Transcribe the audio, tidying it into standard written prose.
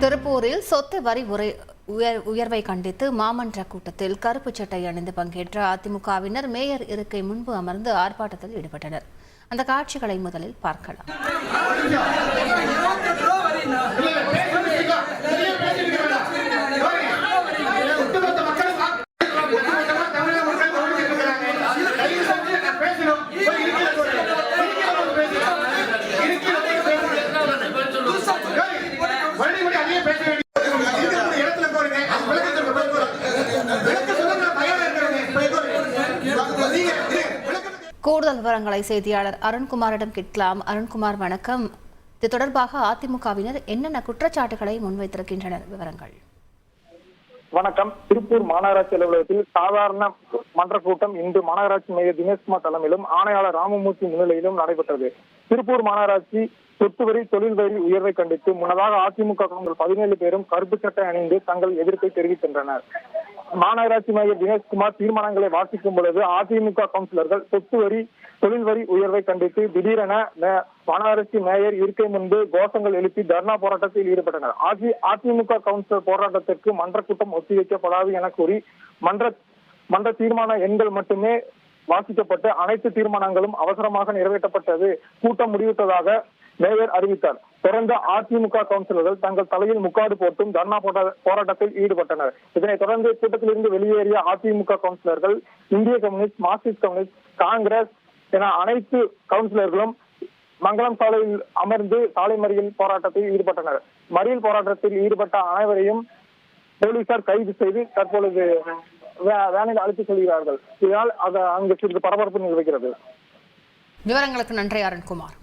திருப்பூரில் சொத்து வரி உயர்வை கண்டித்து மாமன்ற கூட்டத்தில் கருப்பு சட்டை அணிந்து பங்கேற்ற அதிமுகவினர் மேயர் இருக்கை முன்பு அமர்ந்து ஆர்ப்பாட்டத்தில் ஈடுபட்டனர். அந்த காட்சிகளை முதலில் பார்க்கலாம். கூடுதல் விவரங்களை செய்தியாளர் அருண்குமாரிடம் கேட்கலாம். அருண்குமார், வணக்கம். இது தொடர்பாக அதிமுகவினர் என்னென்ன குற்றச்சாட்டுகளை முன்வைத்திருக்கின்றனர்? விவரங்கள். வணக்கம். திருப்பூர் மாநகராட்சி அலுவலகத்தில் சாதாரண மன்ற கூட்டம் இன்று மாநகராட்சி மேயர் தினேஷ்குமார் தலைமையிலும் ஆணையாளர் ராமமூர்த்தி முன்னிலையிலும் நடைபெற்றது. திருப்பூர் மாநகராட்சி சொத்து வரி தொழில் வரி உயர்வை கண்டித்து முன்னதாக அதிமுக 17 பேரும் கருப்பு சட்டை அணிந்து தங்கள் எதிர்ப்பை தெரிவிக்கின்றனர். மாநகராட்சி மேயர் தினேஷ்குமார் தீர்மானங்களை வாசிக்கும் பொழுது அதிமுக கவுன்சிலர்கள் சொத்து வரி தொழில் வரி உயர்வை கண்டித்து திடீரென மாநகராட்சி மேயர் இருக்கை முன்பு கோஷங்கள் எழுப்பி தர்ணா போராட்டத்தில் ஈடுபட்டனர். அதிமுக கவுன்சிலர் போராட்டத்திற்கு மன்ற கூட்டம் ஒத்திவைக்கப்படாது என கூறி மன்ற தீர்மான எண்கள் மட்டுமே வாசிக்கப்பட்டு அனைத்து தீர்மானங்களும் அவசரமாக நிறைவேற்றப்பட்டது. கூட்டம் முடிவிட்டதாக மேயர் அறிவித்தார். தொடர்ந்து அதிமுக கவுன்சிலர்கள் தங்கள் தலையில் முக்காடு போட்டும் தர்ணா போராட்டத்தில் ஈடுபட்டனர். இதனைத் தொடர்ந்து கூட்டத்திலிருந்து வெளியேறிய அதிமுக கவுன்சிலர்கள் இந்திய கம்யூனிஸ்ட், மார்க்சிஸ்ட் கம்யூனிஸ்ட், காங்கிரஸ் என அனைத்து கவுன்சிலர்களும் மங்களம் சாலையில் அமர்ந்து சாலை மறியல் போராட்டத்தில் ஈடுபட்டனர். மறியல் போராட்டத்தில் ஈடுபட்ட அனைவரையும் போலீசார் கைது செய்து தற்பொழுது வேனில் அழைத்து செல்கிறார்கள். இதனால் அங்கு சிறிது பரபரப்பு நிலவுகிறது. விவரங்களுக்கு நன்றி அருண்குமார்.